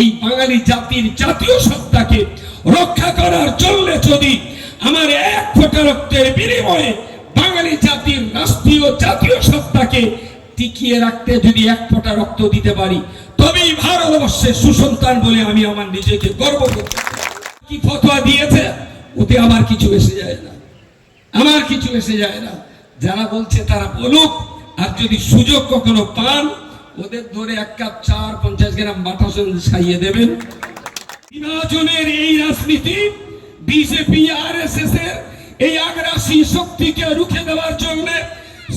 এই বাঙালি জাতির জাতীয় সত্তাকে রক্ষা করার জন্য যদি আমার এক ফোঁটা রক্তের বিনিময়ে বাঙালি জাতির রাষ্ট্রীয় জাতীয় সত্তাকে টিকিয়ে রাখতে যদি এক ফোঁটা রক্ত দিতে পারি, তবেই ভারতবর্ষের সুসন্তান বলে আমি আমার নিজেকে গর্ব করি। কি ফতোয়া দিয়েছে ওতে আমার কিছু এসে যায় না, আমার কিছু এসে যায় না। যারা বলছে তারা বলুক, আর যদি সুযোগ কখনো পান ওদের ধরে 1 কাপ চা 50 গ্রাম বাটা খাইয়ে দেবেন। বিভাজনের এই রাজনীতি বিজেপি আরএসএস এর এই আগ্রাসী শক্তিকে রুখে দেওয়ার জন্য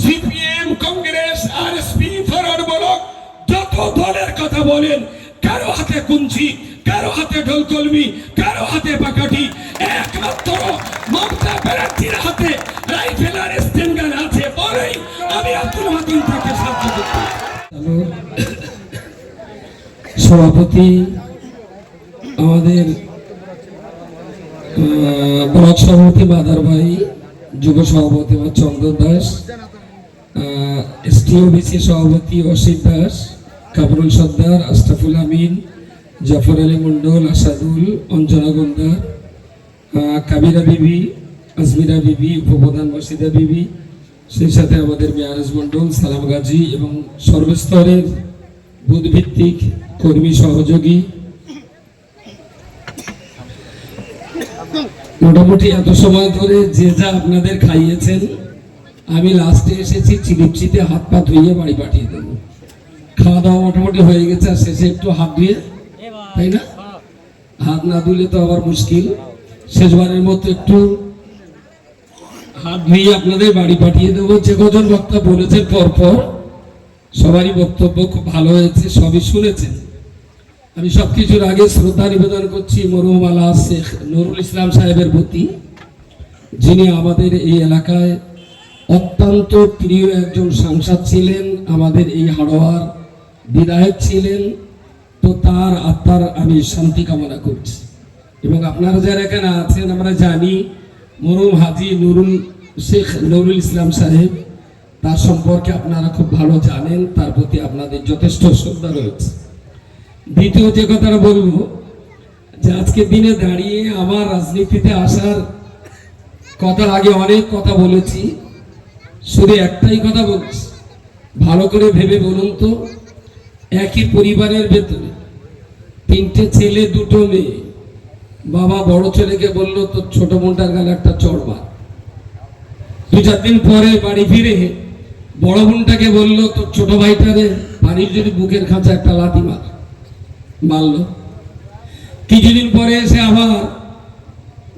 CPM, Congress, RSP, forward block যত দলের কথা বলেন, কারো হাতে কুঞ্চি, কারো হাতে ঢোলকলমি, কারো হাতে পাকাঠি, একমাত্র মমতা ব্যানার্জির হাতে রাইফেল আর স্টেনগান আছে বলেই আমি আব্দুল মাতুন তাকে সাহায্য করতে। সভাপতি আমাদের ব্লক সভাপতি বাদার ভাই, যুব সভাপতি চন্দন দাস, এসটিওবিসি সভাপতি অসিত দাস, কামরুল সর্দার, আশরাফুল আমিন, জাফর আলী মন্ডল, আসাদুল, অঞ্জনা গন্ডার, কাবিরা বিবি, আজমিরা বিবি, উপপ্রধান বাসিদা বিবি, সেই সাথে আমাদের মেয়ারেজ মন্ডল, সালাম গাজী এবং সর্বস্তরের বুথভিত্তিক কর্মী সহযোগী, মোটামুটি এত সময় ধরে যে যা আপনাদের খাইয়েছেন, আমি লাস্টে এসেছি চিলিপচিতে হাত পা ধুইয়ে বাড়ি পাঠিয়ে দেবো। খাওয়া দাওয়া মোটামুটি হয়ে গেছে, আর শেষে একটু হাত ধুয়ে, তাই না? হাত না ধুলে তো আবার মুশকিল। শেষবারের মতো একটু হাত ধুয়ে আপনাদের বাড়ি পাঠিয়ে দেবো। যে কজন বক্তা বলেছেন পরপর সবারই বক্তব্য খুব ভালো হয়েছে, সবই শুনেছেন। আমি সবকিছুর আগে শ্রদ্ধা নিবেদন করছি মরহুম আলা শেখ নুরুল ইসলাম সাহেবের প্রতি, যিনি আমাদের এই এলাকায় অত্যন্ত প্রিয় একজন সাংসদ ছিলেন, আমাদের এই হাড়োয়ার বিধায়ক ছিলেন। তো তার আত্মার আমি শান্তি কামনা করছি। এবং আপনারা যারা এখানে আছেন, আমরা জানি মরহুম হাজী শেখ নুরুল ইসলাম সাহেব, তার সম্পর্কে আপনারা খুব ভালো জানেন, তার প্রতি আপনাদের যথেষ্ট শ্রদ্ধা রয়েছে। দ্বিতীয় যে কথাটা বলবো, যে আজকের দিনে দাঁড়িয়ে আমার রাজনীতিতে আসার কথা, আগে অনেক কথা বলেছি, শুধু একটাই কথা বলছি, ভালো করে ভেবে বলুন তো, একই পরিবারের ভেতরে 3টে ছেলে 2টো মেয়ে, বাবা বড় ছেলেকে বললো তোর ছোট বোনটার গালে একটা চড় মার। 2-4 দিন পরে বাড়ি ফিরে বড় বোনটাকে বললো তোর ছোট ভাইটারে পানির যদি বুকের খাঁচা একটা লাথি মারলো। কিছুদিন পরে এসে আবার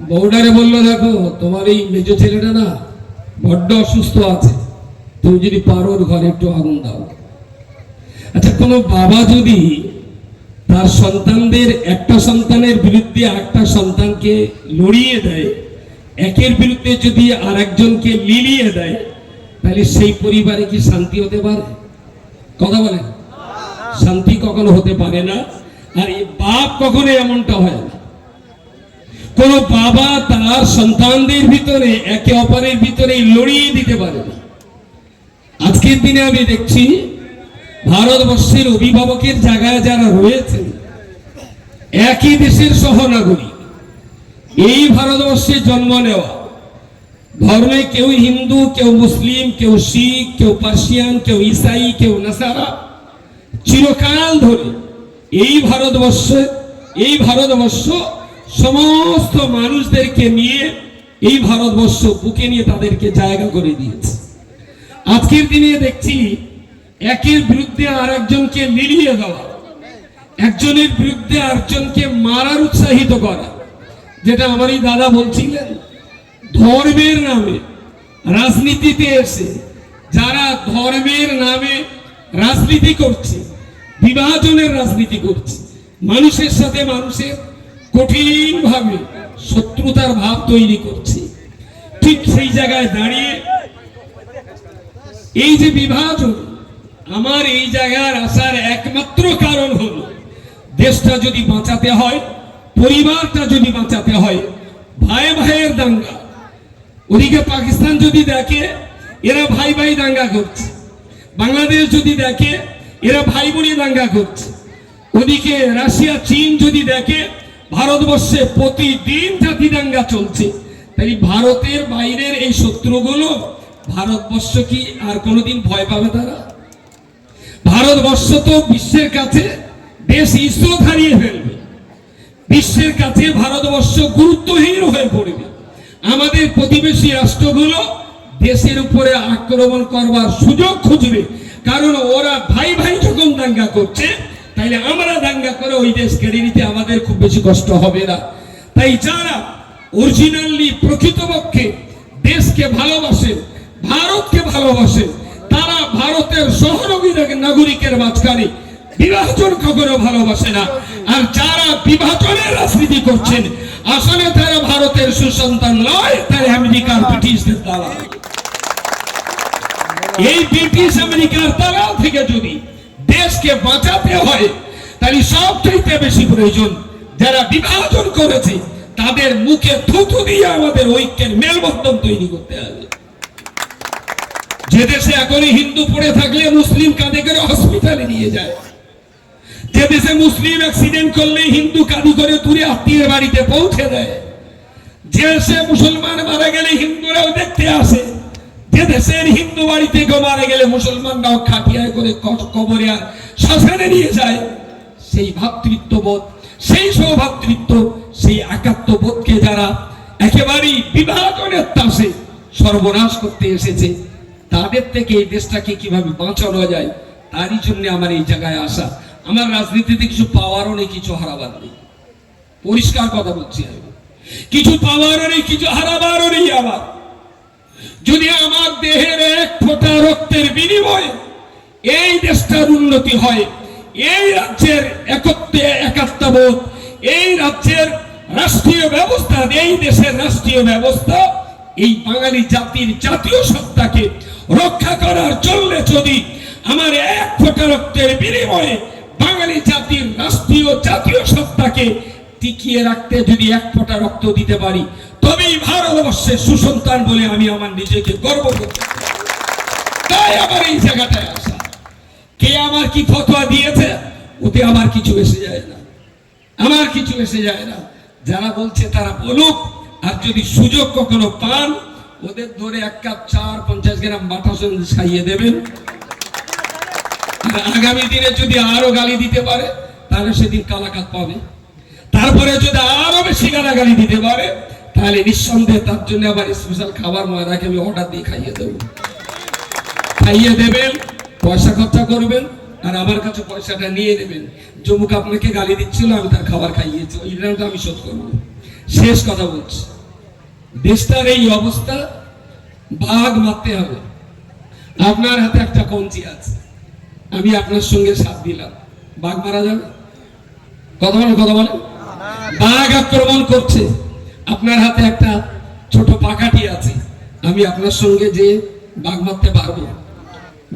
বউটারে বললো দেখো তোমার এই মেজ ছেলেটা না বড্ড অসুস্থ আছে, তুমি যদি পারো ওর ঘরে একটু আগুন দাও। আচ্ছা, কোনো বাবা যদি তার সন্তানদের, একটা সন্তানের বিরুদ্ধে আরেকটা সন্তানকে লড়িয়ে দেয়, একের বিরুদ্ধে যদি আর একজনকে মিলিয়ে দেয়, তাহলে সেই পরিবারে কি শান্তি হতে পারে? কথা বলেন, শান্তি কখনো হতে পারে না। আর এই বাপ কখনো এমনটা হয় না। কোন বাবা তার সন্তানদের ভিতরে একে অপরের ভিতরে লড়িয়ে দিতে পারে না। আজকের দিনে আমি দেখছি ভারতবর্ষের অভিভাবকের জায়গায় যারা রয়েছেন, একই দেশের সহনাগরিক, এই ভারতবর্ষে জন্ম নেওয়া, ধর্মে কেউ হিন্দু, কেউ মুসলিম, কেউ শিখ, কেউ পার্সিয়ান, কেউ ইসাই, কেউ নাসারা, চিরকাল ধরে এই ভারতবর্ষ সমস্ত মানুষদেরকে নিয়ে, এই ভারতবর্ষ বুকে নিয়ে তাদেরকে জায়গা করে দিয়েছে। আজকের দিনে দেখছি একের বিরুদ্ধে আর একজনকে মিলিয়ে দেওয়া, একজনের বিরুদ্ধে আরেকজনকে মারার উৎসাহিত করা, যেটা আমারই দাদা বলছিলেন, ধর্মের নামে রাজনীতিতে এসে যারা ধর্মের নামে রাজনীতি করছে, বিভাজনের রাজনীতি করছে, মানুষের সাথে মানুষের কঠিনভাবে শত্রুতার ভাব তৈরি করছে, ঠিক সেই জায়গায় দাঁড়িয়ে এই যে বিভাজন, আমার এই জায়গার আসার একমাত্র কারণ হলো দেশটা যদি বাঁচাতে হয়, পরিবারটা যদি বাঁচাতে হয়, ভাই ভাইয়ের দাঙ্গা, ওদিকে পাকিস্তান যদি দেখে এরা ভাই ভাই দাঙ্গা করছে, বাংলাদেশ যদি দেখে এরা ভাই বোনে দাঙ্গা করছে, ওদিকে রাশিয়া চীন যদি দেখে ভারতবর্ষে প্রতিদিন জাতি দাঙ্গা চলছে, তাই ভারতের বাইরের এই শত্রুগুলো ভারতবর্ষ কি আর কোনোদিন ভয় পাবে? তারা ভারতবর্ষ তো বিশ্বের কাছে দেশ ইসরো হারিয়ে ফেলবে, বিশ্বের কাছে ভারতবর্ষ গুরুত্বহীন হয়ে পড়বে। আমাদের প্রতিবেশী রাষ্ট্রগুলো দেশের উপরে আক্রমণ করবার সুযোগ খুঁজবে, কারণ ওরা ভাই ভাই যখন দাঙ্গা করছে, তাইলে আমরা দাঙ্গা করে ওই দেশ কেড়ে নিতে আমাদের খুব বেশি কষ্ট হবে না। তাই যারা অরিজিনালি প্রকৃতপক্ষে দেশকে ভালোবাসেন, ভারতকে ভালোবাসেন, তারা ভারতের সহযোগী নাগরিকের মাঝখানে বিভাজন কখনো ভালোবাসে না। আর যারা বিভাজনের রাজনীতি করছেন, আসলে তারা ভারতের সুসন্তান নয়, তারা আমেরিকার ব্রিটিশদের দালাল। এই ব্রিটিশ আমেরিকার দালাল থেকে যদি দেশকে বাঁচাতে হয়, তাহলে সবচেয়ে বেশি প্রয়োজন যারা বিভাজন করেছে তাদের মুখে থুথু দিয়ে আমাদের ঐক্যের মেলবন্ধন তৈরি করতে হবে। যে দেশে এখনই হিন্দু পড়ে থাকলে মুসলিম কাঁধে করে হসপিটালে নিয়ে যায়, যে দেশে মুসলিম অ্যাক্সিডেন্ট করলে হিন্দু কাঁধি করে দূরে আত্মীয়ের বাড়িতে পৌঁছে দেয়, যে দেশে মুসলমান মারা গেলে হিন্দুরাও দেখতে আসে, যে দেশের হিন্দু বাড়িতে কেউ মারা গেলে মুসলমানরাও খাটিয়ায় করে কবরে আর শ্মশানে নিয়ে যায়, সেই ভাতৃত্ববোধ, সেই সৌভাতৃত্ব, সেই একাত্মবোধকে যারা একেবারেই বিভাজনের তাসে সর্বনাশ করতে এসেছে, তাদের থেকে এই দেশটাকে কিভাবে বাঁচানো যায়, তারই জন্য আমার এই জায়গায় আসা। আমার রাজনীতিতে কিছু পাওয়ারও নেই, কিছু হারাবার নেই, পরিষ্কার কথা বলছি। আমি কিছু পাওয়ারও নেই, কিছু হারাবারও নেই। আমার যদি আমার দেহের এক ফোঁটা রক্তের বিনিময়ে এই দেশটার উন্নতি হয়, এই রাজ্যের একাত্মবোধ, এই রাজ্যের রাষ্ট্রীয় ব্যবস্থা, এই দেশের রাষ্ট্রীয় ব্যবস্থা এই বাঙালি জাতির জাতীয় সত্তাকে রক্ষা করার জন্য যদি আমার এক ফোঁটা রক্তের বিনিময়ে বাঙালি জাতির রাষ্ট্রীয় জাতীয় সত্তাকে টিকিয়ে রাখতে যদি এক ফোঁটা রক্ত দিতে পারি, তবেই ভারতবর্ষের সুসন্তান বলে আমি আমার নিজেকে গর্ব করি। তাই আমার এই জায়গাটায় আসা। কে আমার কি ফতোয়া দিয়েছে ওতে আমার কিছু এসে যায় না, আমার কিছু এসে যায় না। যারা বলছে তারা বলুক, আর যদি সুযোগ কখনো পান ওদের ধরে 1 কাপ চা 50 গ্রাম বাটা সন্দেশ খাইয়ে দেবেন। আগামী দিনে যদি আরো গালি দিতে পারে তাহলে সেদিন কালাকাত পাবে। তারপরে যদি আরো বেশি গালাগালি দিতে পারে তাহলে নিঃসন্দেহে তার জন্য আবার স্পেশাল খাবার ময়দাকে আমি অর্ডার দিয়ে খাইয়ে দেবো। খাইয়ে দেবেন, পয়সা খরচা করবেন, আর আমার কাছে পয়সাটা নিয়ে নেবেন। জমুক আপনাকে গালি দিচ্ছিল, আমি তার খাবার খাইয়েছি, ওই ঋণটা আমি শোধ করবো। শেষ কথা বলছি, দেশটার এই অবস্থা, ভাগ মারতে হবে। আপনার হাতে একটা কঞ্চি আছে, আমি আপনার সঙ্গে সাথ দিলাম, বাঘ মারা যাবে? কথা বলেন, কথা বলেন। বাঘ আক্রমণ করছে, আপনার হাতে একটা ছোট পাকাটি আছে, আমি আপনার সঙ্গে যে বাঘ মারতে পারবো?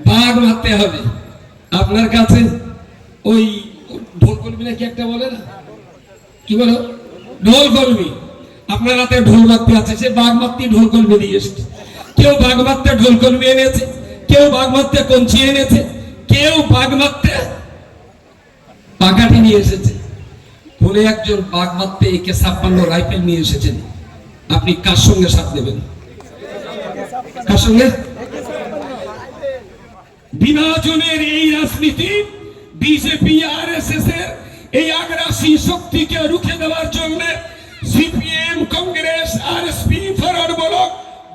বাঘ মারতে হবে। আপনার কাছে ওই ঢোল কলমি নাকি একটা বলে না, কি বলো, ঢোল কলমি। আপনার হাতে ঢোল মারতে আছে, সে বাঘ মারতে ঢোল কলমি দিয়ে এসছে। কেউ বাঘ মারতে ঢোল কলমি এনেছে, কেউ বাঘ মারতে কঞ্চি এনেছে, কেউ বাঘ মারতে পাকাটি নিয়ে এসেছে। কোন একজন বাঘ মারতে AK-56 রাইফেল নিয়ে এসেছেন। আপনি কার সঙ্গে সাথ দেবেন? কার সঙ্গে? বিভাজনের এই রাজনীতি, বিজেপি RSS এর এই আগ্রাসী শক্তিকে রুখে দেওয়ার জন্য CPM, Congress, RSP, forward block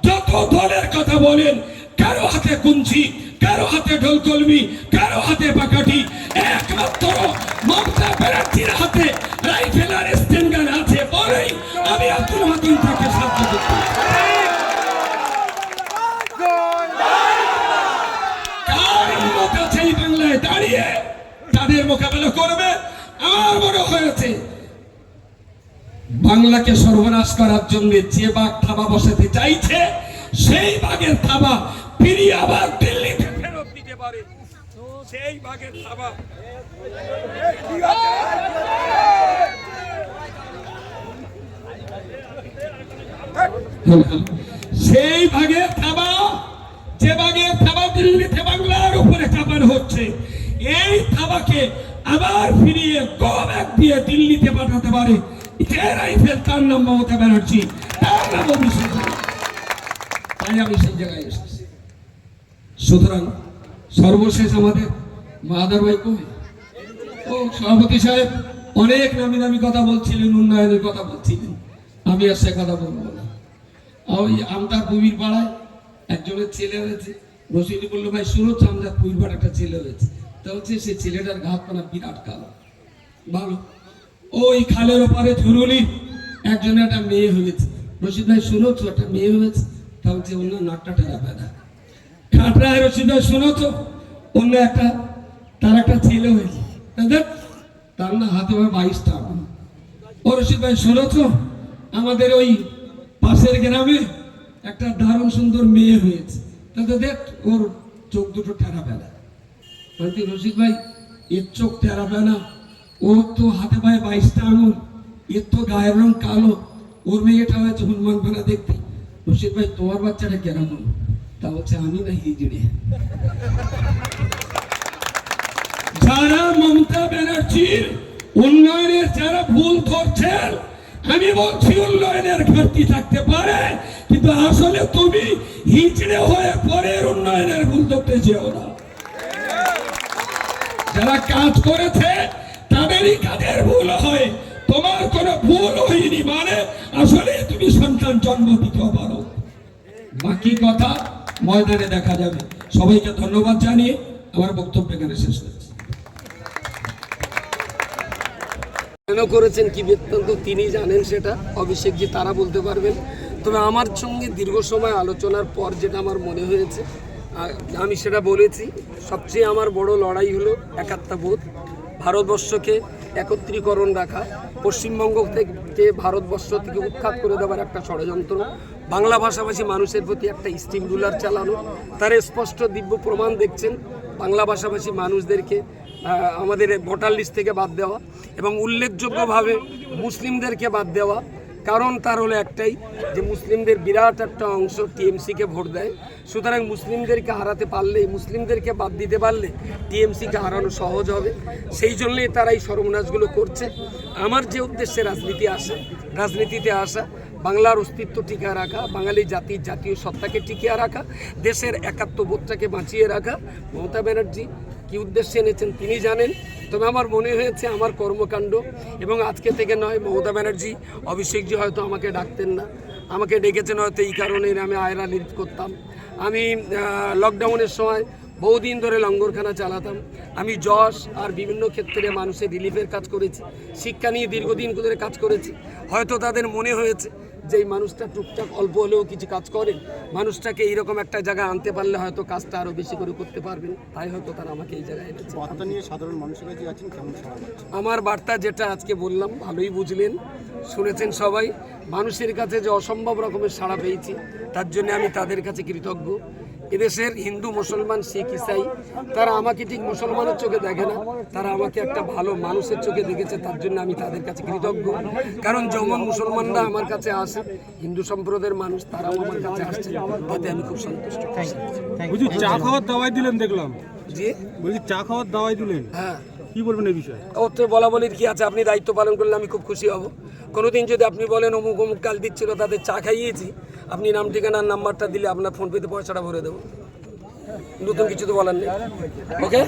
যত দলের কথা বলেন, কারো হাতে কুঞ্চি, কারো হাতে ঢোল কলমি, কারো হাতে পাকাটি, একমাত্র মমতা ব্যানার্জির হাতে রাইফেল আর স্টেনগান আছে বলেই আমি আব্দুল হাকিম তাকে সাহায্য করছি। এই বাংলায় দাঁড়িয়ে তাদের মোকাবেলা করবে। আমার মনে হয়েছে বাংলাকে সর্বনাশ করার জন্য যে বাঘ থাবা বসাতে চাইছে, সেই বাঘের থাবা ফিরিয়ে আবার দিল্লিতে ফেরত দিতে পারে। সেই বাঘের থাবা সেই বাঘের থাবা, যে বাঘের থাবা দিল্লিতে বাংলার উপরে চাপানো হচ্ছে, এই থাবাকে আবার ফিরিয়ে কোব্যাক দিয়ে দিল্লিতে পাঠাতে পারে, এরাই ফের তার নাম মমতা ব্যানার্জি, তার নাম অভিষেক ব্যানার্জি। তাই আমি সেই জায়গায় এসেছি। সুতরাং সর্বশেষ আমাদের মাদার ভাই কই? ও সভাপতি সাহেব অনেক নামি দামি কথা বলছিলেন, উন্নয়নের কথা বলছিলেন, আমি আর সে কথা বলবো না। ওই আমদার পুবির পাড়ায় একজনের ছেলে হয়েছে, রশিদি বললো ভাই শুনেছ আমদার পুবির পাড়ায় একটা ছেলে হয়েছে, তা হচ্ছে সে ছেলেটার ঘাত পানা বিরাট কালো ভালো। ওই খালের ওপারে ঝুরুলি একজনের একটা মেয়ে হয়েছে, রশিদ ভাই শুনেছ একটা মেয়ে হয়েছে, তা হচ্ছে অন্য নাকটা টেরা পেদা। খাটরায় রশিদ ভাই শুনেছ অন্য একটা তার একটা ছেলে হয়েছে, তার না হাতে ভাই 22টা আগুন। ও রশিদ ভাই শুনেছ আমাদের ওই পাশের গ্রামে একটা দারুণ সুন্দর মেয়ে হয়েছে, তাতে দেখ ওর চোখ দুটো টেরা পেলা। বলছি রশিদ ভাই এর চোখ টেরা পেলা, ওর তো হাতে পায়ে 22টা আঙুল, এর তো গায়ের রং কালো, ওর মেয়েটা হয়েছে হনুমান বানা দেখতে। রশিদ ভাই তোমার বাচ্চাটা কেরকম? তা বলছে আমি না হিজড়ে। যারা মমতা ব্যানার্জির উন্নয়নের যারা ভুল করছেন, আমি বলছি উন্নয়নের ঘাটতি থাকতে পারে, কিন্তু আসলে তুমি হিজড়ে হয়ে পরের উন্নয়নের ভুল ধরতে যেও না। যারা কাজ করেছে তাদেরই কাজের ভুল হয়, তোমার কোনো ভুল হয়নি, মানে আসলে তুমি সন্তান জন্ম দিতে পারো। বাকি কথা ময়দানে দেখা যাবে। সবাইকে ধন্যবাদ জানিয়ে আমার বক্তব্য এখানে শেষ করছি। কেন করেছেন কি বৃত্তান্ত তিনি জানেন, সেটা অভিষেকজি তারা বলতে পারবেন। তবে আমার সঙ্গে দীর্ঘ সময় আলোচনার পর যেটা আমার মনে হয়েছে, আমি সেটা বলেছি, সবচেয়ে আমার বড় লড়াই হলো একাত্মবোধ, ভারতবর্ষকে একত্রীকরণ রাখা, পশ্চিমবঙ্গ থেকে ভারতবর্ষ থেকে উৎখাত করে দেওয়ার একটা ষড়যন্ত্র, বাংলা ভাষাভাষী মানুষের প্রতি একটা স্টিম রুলার চালানো। তার স্পষ্ট দিব্য প্রমাণ দেখছেন, বাংলা ভাষাভাষী মানুষদেরকে আমাদের ভোটার লিস্ট থেকে বাদ দেওয়া এবং উল্লেখযোগ্যভাবে মুসলিমদেরকে বাদ দেওয়া। কারণ তার হলো একটাই, যে মুসলিমদের বিরাট একটা অংশ টিএমসিকে ভোট দেয়, সুতরাং মুসলিমদেরকে হারাতে পারলেই, মুসলিমদেরকে বাদ দিতে পারলে টিএমসিকে হারানো সহজ হবে। সেই জন্যই তারা এই সর্বনাশগুলো করছে। আমার যে উদ্দেশ্যে রাজনীতিতে আসা, বাংলার অস্তিত্ব টিকিয়ে রাখা, বাঙালি জাতির জাতীয় সত্তাকে টিকিয়ে রাখা, দেশের একাত্মবোধটাকে বাঁচিয়ে রাখা। মমতা ব্যানার্জি কী উদ্দেশ্যে এনেছেন তিনি জানেন। তবে আমার মনে হয়েছে আমার কর্মকাণ্ড, এবং আজকে থেকে নয়, মমতা ব্যানার্জি অভিষেকজি হয়তো আমাকে ডাকতেন না, আমাকে ডেকেছেন হয়তো এই কারণেই আমি আয়রা লিড করতাম। আমি লকডাউনের সময় বহুদিন ধরে লঙ্গরখানা চালাতাম, আমি যশ আর বিভিন্ন ক্ষেত্রে মানুষের রিলিফের কাজ করেছি, শিক্ষা নিয়ে দীর্ঘদিন ধরে কাজ করেছি। হয়তো তাদের মনে হয়েছে যে এই মানুষটা টুকটাক অল্প হলেও কিছু কাজ করেন, মানুষটাকে এইরকম একটা জায়গায় আনতে পারলে হয়তো কাজটা আরও বেশি করে করতে পারবেন, তাই হয়তো তারা আমাকে এই জায়গায় এনেছে। বার্তা নিয়ে সাধারণ মানুষের কাছে আছেন, কেমন সাড়া পাচ্ছেন? আমার বার্তা যেটা আজকে বললাম ভালোই বুঝলেন, শুনেছেন সবাই। মানুষের কাছে যে অসম্ভব রকমের সাড়া পেয়েছি, তার জন্য আমি তাদের কাছে কৃতজ্ঞ। এদেশের হিন্দু, মুসলমান, শিখ, ইসাই তারা আমাকে ঠিক মুসলমানের চোখে দেখে না, তারা আমাকে একটা ভালো মানুষের চোখে দেখেছে, তার জন্য আমি তাদের কাছে কৃতজ্ঞ। কারণ যেমন মুসলমানরা আমার কাছে আসে, হিন্দু সম্প্রদায়ের মানুষ তারাও আমার কাছে আসছে, তাতে আমি খুব সন্তুষ্ট। বুঝি চা খাওয়ার দাওয়াই দিলেন দেখলাম, জি বলছি চা খাওয়ার দাওয়াই দিলেন, হ্যাঁ, কি বলবেন এই বিষয়ে? ওর তো বলা বলির কি আছে, আপনি দায়িত্ব পালন করলে আমি খুব খুশি হব। কোনোদিন যদি আপনি বলেন অমুক অমুক কাল দিচ্ছিল, তাদের চা খাইয়েছি, আপনি নাম ঠিকানার নাম্বারটা দিলে আপনার ফোন পেতে পয়সাটা ভরে দেবো। নতুন কিছু তো বলার নেই। ওকে।